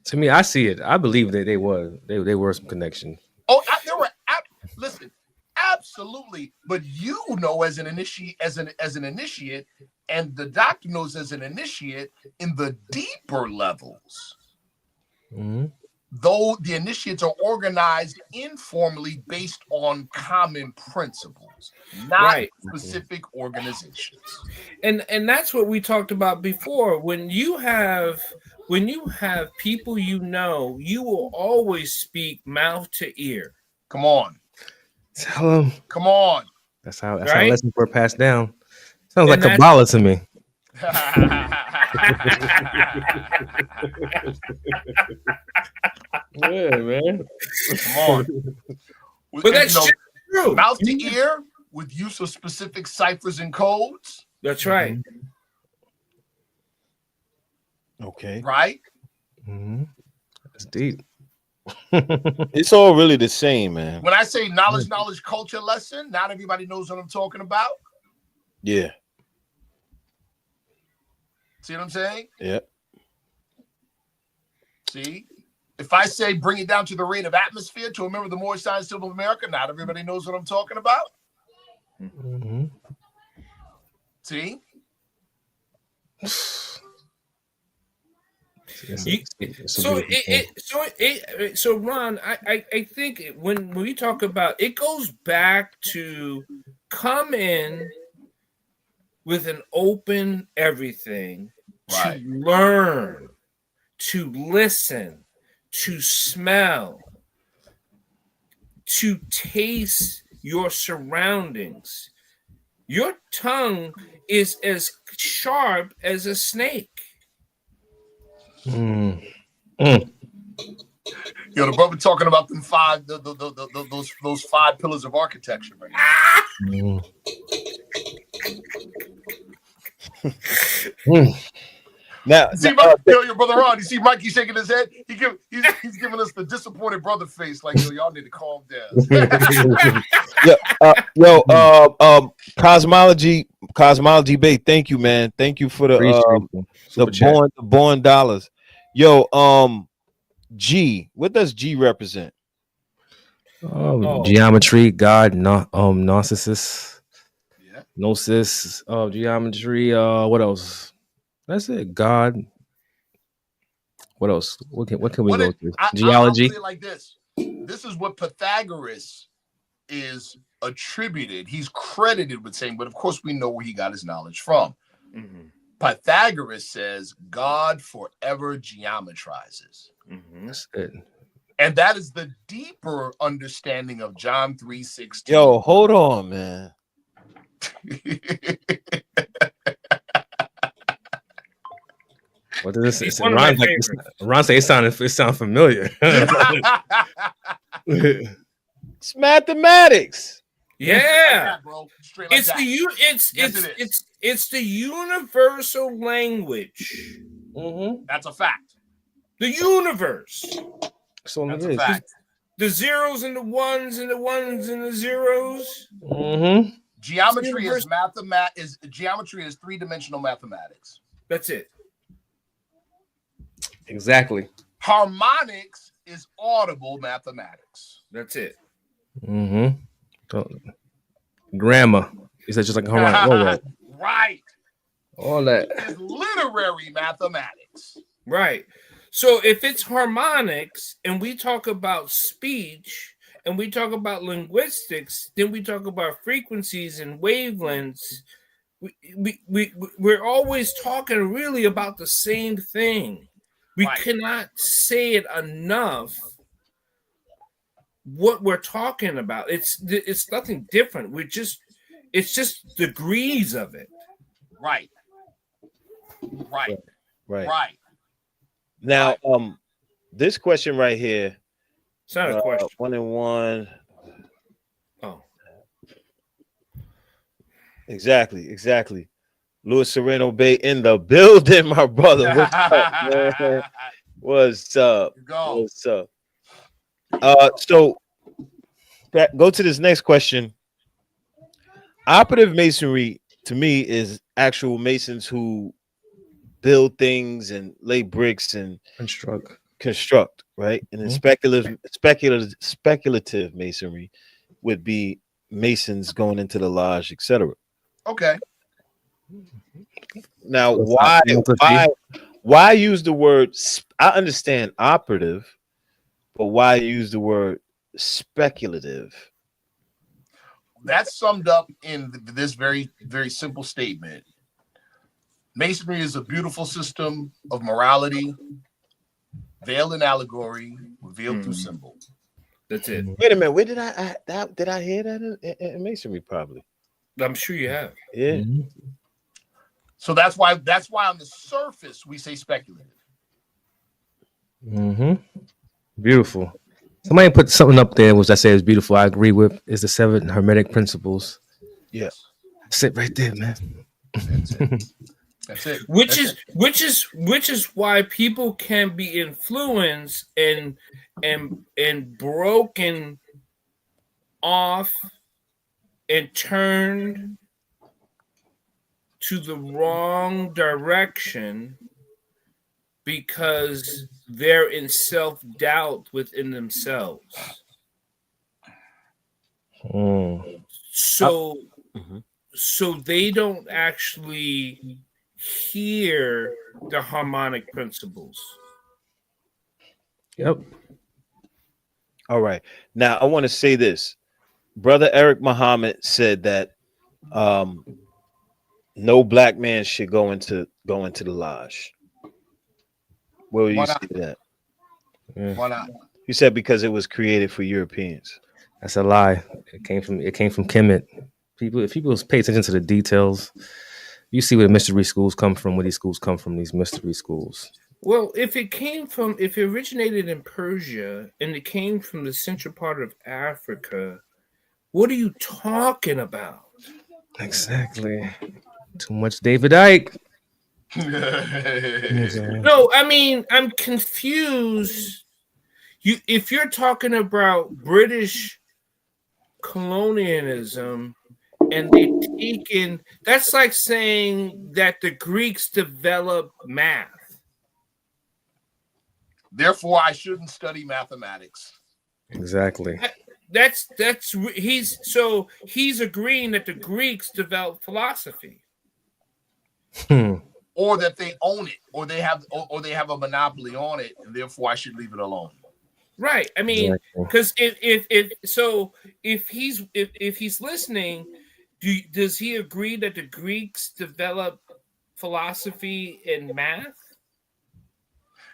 B: To me, I see it. I believe that they were some connection.
D: Oh, there were. Listen, absolutely. But you know, as an initiate, and the doctor knows as an initiate in the deeper levels. though the initiates are organized informally based on common principles, not specific organizations.
C: And that's what we talked about before. When you have people, you will always speak mouth to ear.
D: Come on.
B: Tell them.
D: Come on.
B: That's how lessons were passed down. Sounds like
C: that's
B: Kabbalah to me.
A: Yeah, man.
D: Come on.
C: But that's true.
D: Mouth to ear with use of specific ciphers and codes.
C: That's right.
A: Okay.
D: Right?
B: Mm-hmm. That's deep.
A: It's all really the same, man.
D: When I say knowledge, culture lesson, not everybody knows what I'm talking about.
A: Yeah.
D: See what I'm saying?
A: Yeah.
D: See? If I say bring it down to the rate of atmosphere to a member of the Moorish Science Civil of America, not everybody knows what I'm talking about.
B: Mm-hmm.
D: See?
C: So Ron, I think when we talk about it goes back to come in with an open everything to learn, to listen, to smell, to taste your surroundings. Your tongue is as sharp as a snake.
B: Mm.
D: Yo, the brother talking about them five, those 5 pillars of architecture, right now.
A: Now,
D: see, your brother Ron. You see Mikey shaking his head. He's giving us the disappointed brother face. Like, yo, y'all need to calm down.
A: Cosmology Bay. Thank you, man. Thank you for the born dollars. Yo, G. What does G represent?
B: Geometry, God, narcissist, gnosis, geometry. What else? That's it. God. What else? What can we go through? Geology.
D: I'll say it like this. This is what Pythagoras is attributed. He's credited with saying, but of course we know where he got his knowledge from. Mm-hmm. Pythagoras says God forever geometrizes.
B: Mm-hmm. That's it.
D: And that is the deeper understanding of John 3:16.
A: Yo, hold on, man.
B: What does this say? Ron say it sound familiar.
A: It's mathematics.
C: Yeah,
D: bro.
C: It's the universal language.
B: Mm-hmm.
D: That's a fact.
C: The universe.
B: So
D: that's a fact.
C: The zeros and the ones and the ones and the zeros.
B: Mm-hmm.
D: Geometry is geometry is 3-dimensional mathematics.
C: That's it.
B: Exactly.
D: Harmonics is audible mathematics.
C: That's it.
B: Mm-hmm. Grammar. Is that just like harmonic? All that.
D: Right.
B: All that.
D: It's literary mathematics.
C: Right. So if it's harmonics and we talk about speech and we talk about linguistics, then we talk about frequencies and wavelengths. We're always talking really about the same thing. We cannot say it enough what we're talking about. It's nothing different. It's just degrees of it.
D: Right.
A: Now, this question right here.
C: It's not a question.
A: 1 and 1.
C: Oh.
A: Exactly. Louis Sereno Bay in the building, my brother. What's up, man? What's up? What's up? So go to this next question. Operative masonry to me is actual masons who build things and lay bricks and construct, right? And then speculative masonry would be masons going into the lodge, etc.
D: Okay.
A: Now, why use the word? I understand operative, but why use the word speculative?
D: That's summed up in this very, very simple statement. Masonry is a beautiful system of morality, veiled in allegory, revealed through symbol.
C: That's it.
A: Wait a minute. Where did did I hear that in Masonry? Probably.
C: I'm sure you have.
A: Yeah.
D: So that's why on the surface we say speculative.
B: Beautiful. Somebody put something up there which I say is beautiful. I agree with. Is the 7 Hermetic principles.
A: Yes.
B: Sit right there, man.
D: That's it.
C: Which is why people can be influenced and broken off and turned to the wrong direction because they're in self-doubt within themselves. So they don't actually hear the harmonic principles.
B: Yep.
A: All right. Now I want to say this. Brother Eric Muhammad said that no black man should go into the lodge. Where you see that?
D: Why not?
A: You said because it was created for Europeans.
B: That's a lie. It came from Kemet. If people pay attention to the details, you see where the mystery schools come from, where these schools come from, these mystery schools.
C: Well, if it originated in Persia and it came from the central part of Africa, what are you talking about?
B: Exactly. Too much David Icke.
C: No, I mean, I'm confused. If you're talking about British colonialism and they taken, that's like saying that the Greeks developed math.
D: Therefore, I shouldn't study mathematics.
B: Exactly.
C: He's agreeing that the Greeks developed philosophy.
D: Or that they own it, or they have a monopoly on it, and therefore I should leave it alone.
C: Right. I mean, because if he's listening, does he agree that the Greeks developed philosophy and math?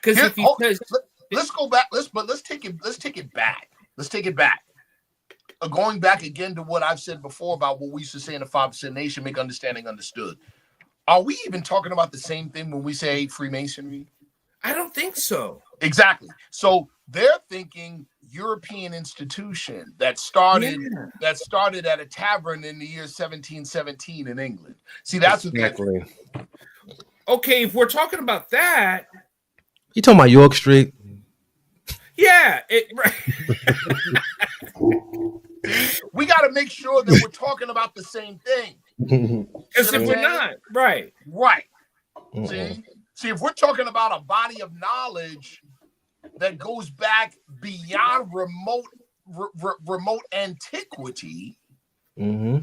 C: Because
D: let's go back. Let's take it back. Going back again to what I've said before about what we used to say in the 5% Nation, make understanding understood. Are we even talking about the same thing when we say Freemasonry?
C: I don't think so.
D: Exactly. So they're thinking European institution that started at a tavern in the year 1717 in England. See, that's
B: exactly.
C: Okay, if we're talking about that,
B: you talking about York Street?
C: Yeah,
D: we got to make sure that we're talking about the same thing.
C: Because if we're not, right.
D: See, if we're talking about a body of knowledge that goes back beyond remote antiquity, or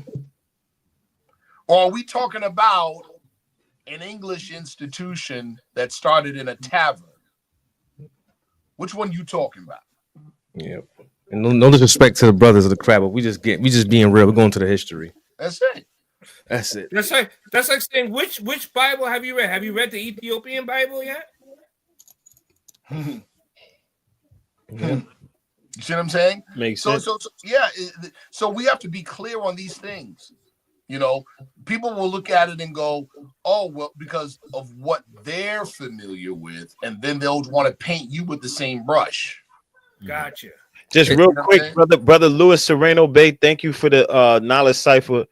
D: are we talking about an English institution that started in a tavern? Which one you talking about?
B: Yep. And no disrespect to the brothers of the crowd, but we just being real. We're going to the history.
D: That's it.
C: That's like saying which Bible have you read? Have you read the Ethiopian Bible yet?
D: You see what I'm saying?
A: Makes sense.
D: So we have to be clear on these things. You know, people will look at it and go, "Oh, well," because of what they're familiar with, and then they'll want to paint you with the same brush.
C: Gotcha.
A: Just real quick, brother Louis Sereno Bay, thank you for the knowledge cipher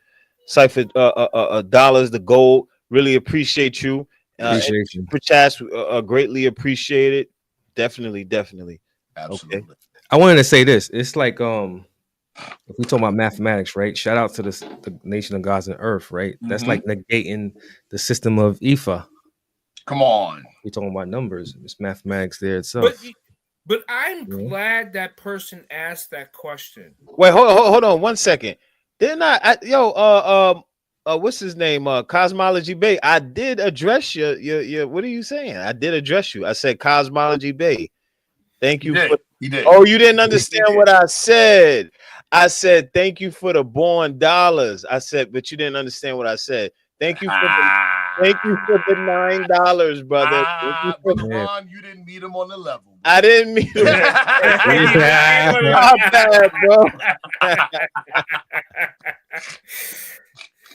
A: dollars, the gold. Really appreciate you.
B: Appreciate you.
A: For chats, greatly appreciated. Definitely.
D: Absolutely.
A: Okay.
B: I wanted to say this. It's like if we talk about mathematics, right? Shout out to the nation of gods and earth, right? That's like negating the system of Ifa.
D: Come on.
B: We're talking about numbers. It's mathematics there itself.
C: But I'm glad that person asked that question.
A: Wait, hold on 1 second. Didn't what's his name? Cosmology Bay. I did address your what are you saying? I did address you. I said Cosmology Bay. Thank you
D: He did.
A: Oh, you didn't understand what I said. I said thank you for the born dollars. I said, but you didn't understand what I said. Thank you for the $9, brother.
D: Brother Ron, you didn't meet him on the level. Bro.
A: I didn't mean him.
B: Yeah.
A: My bad, bro.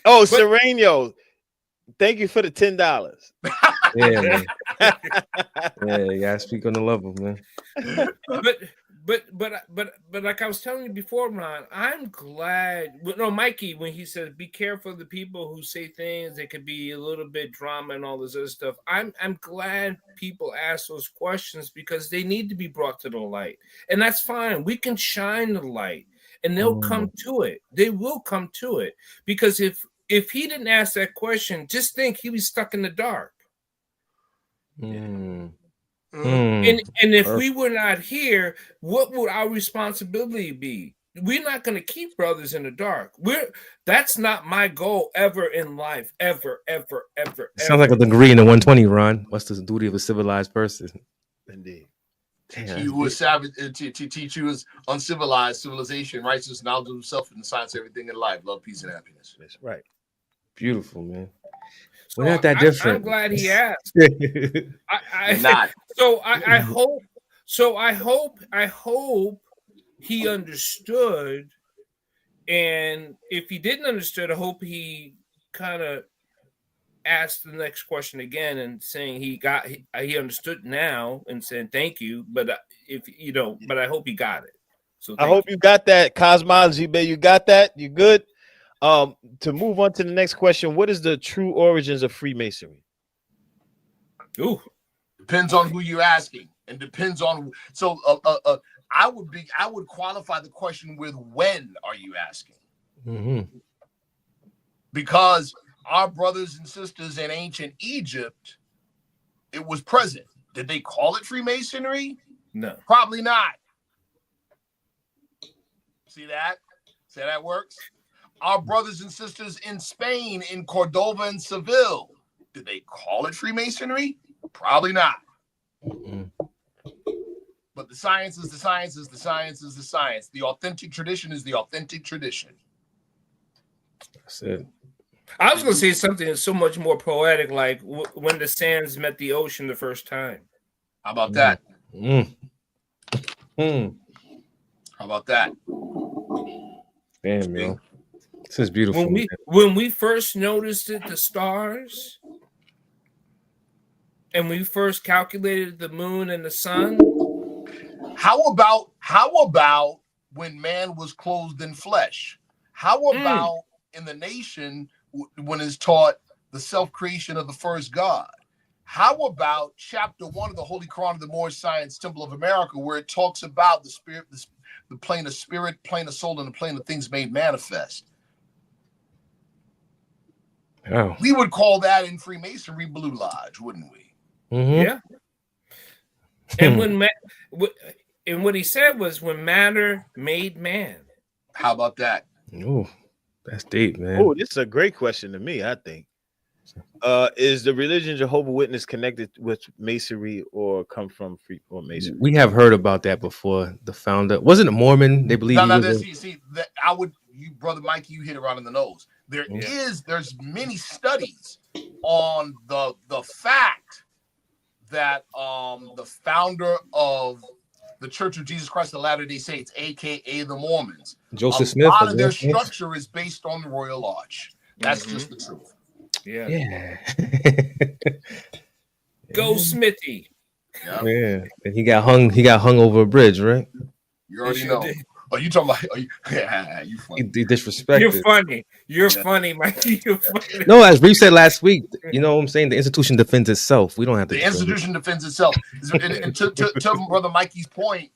A: Oh, Sereno, thank you for the $10.
B: Yeah, man. Yeah, you gotta speak on the level, man.
C: But like I was telling you before, Ron, I'm glad. No, Mikey, when he said, "Be careful of the people who say things that could be a little bit drama and all this other stuff." I'm glad people ask those questions because they need to be brought to the light, and that's fine. We can shine the light, and they'll come to it. They will come to it because if he didn't ask that question, just think he was stuck in the dark. And if we were not here, what would our responsibility be? We're not going to keep brothers in the dark. That's not my goal ever in life, ever.
B: Sounds like a degree in the 120, Ron. What's the duty of a civilized person?
A: Indeed.
D: He who is savage to teach you is uncivilized civilization, righteousness, knowledge of himself, and the science of everything in life, love, peace, and happiness.
A: That's right.
B: Beautiful, man.
C: So
B: we're not that different.
C: I'm glad he asked.
D: Not.
C: So I hope. So I hope he understood. And if he didn't understand, I hope he kind of asked the next question again and saying he understood now and saying thank you. But but I hope he got it. So
A: I hope you got that, Cosmology, babe. You got that? You good? To move on to the next question, what is the true origins of Freemasonry?
C: Ooh,
D: depends on who you're asking, and depends on. So, I would qualify the question with when are you asking? Because our brothers and sisters in ancient Egypt, it was present. Did they call it Freemasonry?
C: No,
D: probably not. See that? See how that works? Our brothers and sisters in Spain, in Cordoba and Seville, did they call it Freemasonry? Probably not. But the science is the science is the science is the science. The authentic tradition is the authentic tradition.
B: That's it.
C: I was going to say something that's so much more poetic, like when the sands met the ocean the first time.
D: How about that? How about that?
B: Damn, yo. This is beautiful.
C: When we first noticed it, the stars, and we first calculated the moon and the sun.
D: How about when man was clothed in flesh? How about in the nation when it's taught the self-creation of the first God? How about chapter 1 of the Holy Quran of the Moorish Science Temple of America, where it talks about the spirit, the plane of spirit, plane of soul, and the plane of things made manifest?
B: Oh.
D: We would call that in Freemasonry Blue Lodge, wouldn't we?
C: Yeah. And what he said was when matter made man.
D: How about that?
B: Oh, that's deep, man.
A: Oh, this is a great question to me, I think. Is the religion Jehovah's Witness connected with Masonry or come from Masonry?
B: We have heard about that before. The founder wasn't a Mormon. They believe.
D: You, brother Mikey, you hit it right on the nose. There's many studies on the fact that the founder of the Church of Jesus Christ of Latter-day Saints, aka the Mormons,
B: Joseph Smith,
D: a lot of their structure is based on the Royal Arch. That's just the truth.
C: Yeah. Go Smithy.
B: Yeah. And he got hung over a bridge, right?
D: You already know. Oh, you talking about? You funny.
B: He disrespected.
C: You're funny. You're funny, Mikey. You're funny.
B: No, as Reef said last week, you know what I'm saying? The institution defends itself. We don't have to.
D: The institution defends itself. And to brother Mikey's point,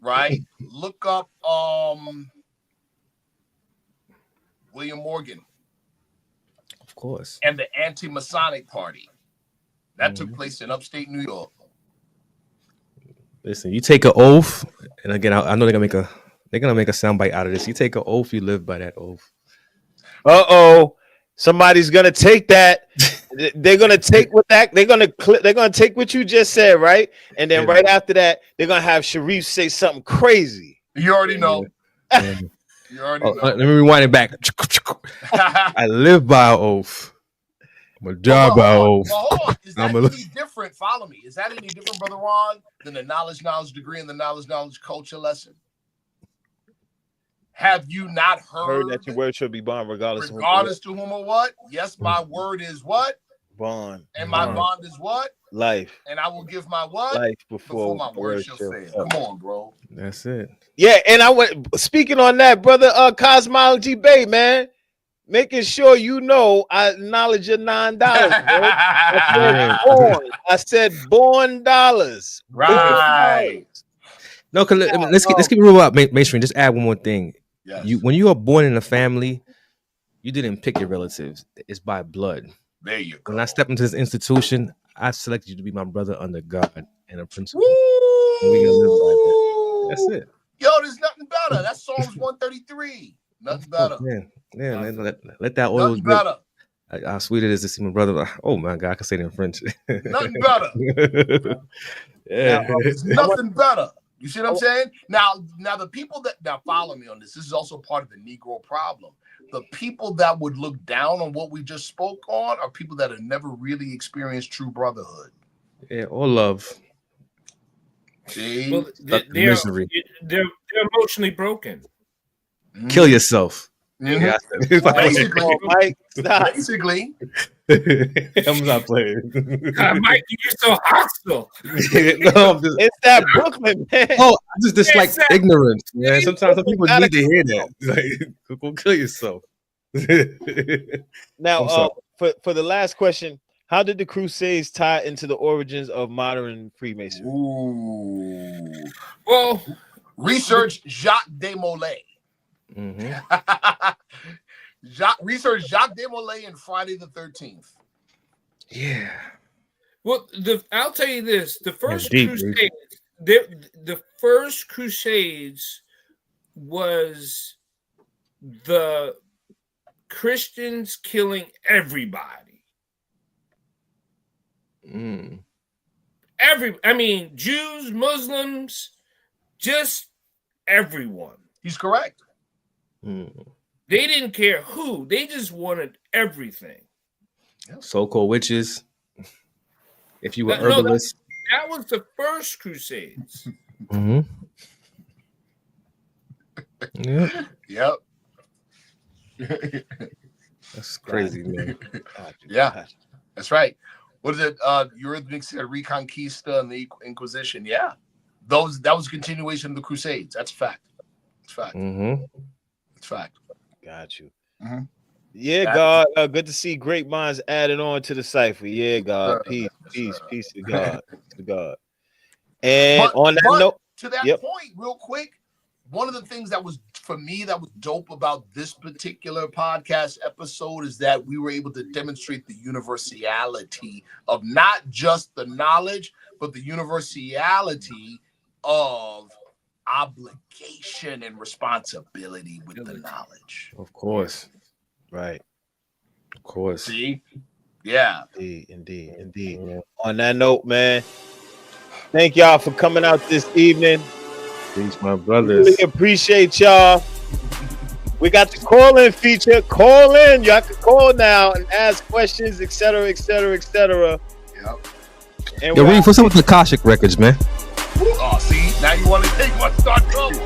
D: right? Look up William Morgan.
B: Of course.
D: And the anti-Masonic Party. That took place in upstate New York.
B: Listen, you take an oath, and again, I know they're gonna make a soundbite out of this. You take an oath, you live by that oath.
A: Somebody's gonna take that. they're gonna take what that they're gonna take what you just said, right? And then right after that, they're gonna have Sharif say something crazy.
D: You already know.
B: Yeah.
D: You already know.
B: Let me rewind it back. I live by oath. I'm a job by oath.
D: Well, hold on. Is that any different? Follow me. Is that any different, Brother Ron, than the knowledge degree and the knowledge culture lesson? Have you not heard
A: that your word should be bond regardless
D: to whom or what? Yes, my word is what?
A: Bond.
D: And my bond is what?
A: Life.
D: And I will give my what?
A: Life before
D: my word shall fail. Come on, bro.
B: That's it.
A: Yeah, and I went speaking on that, brother. Cosmology Bay, man. Making sure you know I acknowledge your $9. I said born dollars.
D: Right.
B: No, cause let's keep it real about Masonry. Just add one more thing.
D: Yes.
B: When you are born in a family, you didn't pick your relatives. It's by blood.
D: There you go.
B: When I stepped into this institution, I selected you to be my brother under God and a principle.
D: We
B: gonna live by that. That's it.
D: Yo, there's nothing better. That's Psalms 133. Nothing better.
B: Yeah, man. Let that oil
D: nothing better.
B: How sweet it is to see my brother. Oh my God, I can say it in French.
D: Nothing better.
B: Yeah,
D: nothing better. You see what I'm saying? Now the people that follow me on this is also part of the Negro problem. The people that would look down on what we just spoke on are people that have never really experienced true brotherhood.
B: Yeah, or love.
D: See,
C: well, they're emotionally broken.
B: Kill yourself.
D: Mm-hmm.
B: Yeah,
D: basically.
B: I'm not playing.
C: God, Mike, you're so hostile.
B: No,
A: it's that Brooklyn, man.
B: Oh, I just dislike ignorance, man. Sometimes some people need to hear that. Like, go kill yourself.
A: Now, for the last question, how did the Crusades tie into the origins of modern Freemasonry?
D: Ooh.
C: Well,
D: research Jacques Desmoulins.
B: Mm-hmm.
D: Research Jacques Desmoulins and Friday the 13th.
B: Yeah.
C: Well, I'll tell you this: the first Crusades, the first Crusades was the Christians killing everybody. Jews, Muslims, just everyone.
D: He's correct.
C: They didn't care who. They just wanted everything.
B: So-called witches. If you were herbalist.
C: That was the first Crusades.
B: Mm-hmm.
D: Yep.
B: That's crazy, man.
D: Yeah, that's right. What is it? Eurythmics said Reconquista and the Inquisition. Yeah, that was a continuation of the Crusades. That's a fact. It's fact.
B: Mm-hmm.
D: It's fact.
A: Got you.
D: Mm-hmm.
A: Yeah, God. Good to see great minds added on to the cipher. Yeah, God. Peace to God. To God. And on that note,
D: to that point, real quick, one of the things that was for me that was dope about this particular podcast episode is that we were able to demonstrate the universality of not just the knowledge, but the universality of obligation and responsibility with the knowledge.
B: Of course.
A: Right.
B: Of course.
D: See? Yeah.
A: Indeed. Yeah. On that note, man, thank y'all for coming out this evening.
B: Peace, my brothers.
A: Really appreciate y'all. We got the call-in feature. Call in. Y'all can call now and ask questions, etc.
D: Yep.
B: And Reed, what's up with the Akashic records, man?
D: Oh, see? Now you want to take one start trouble.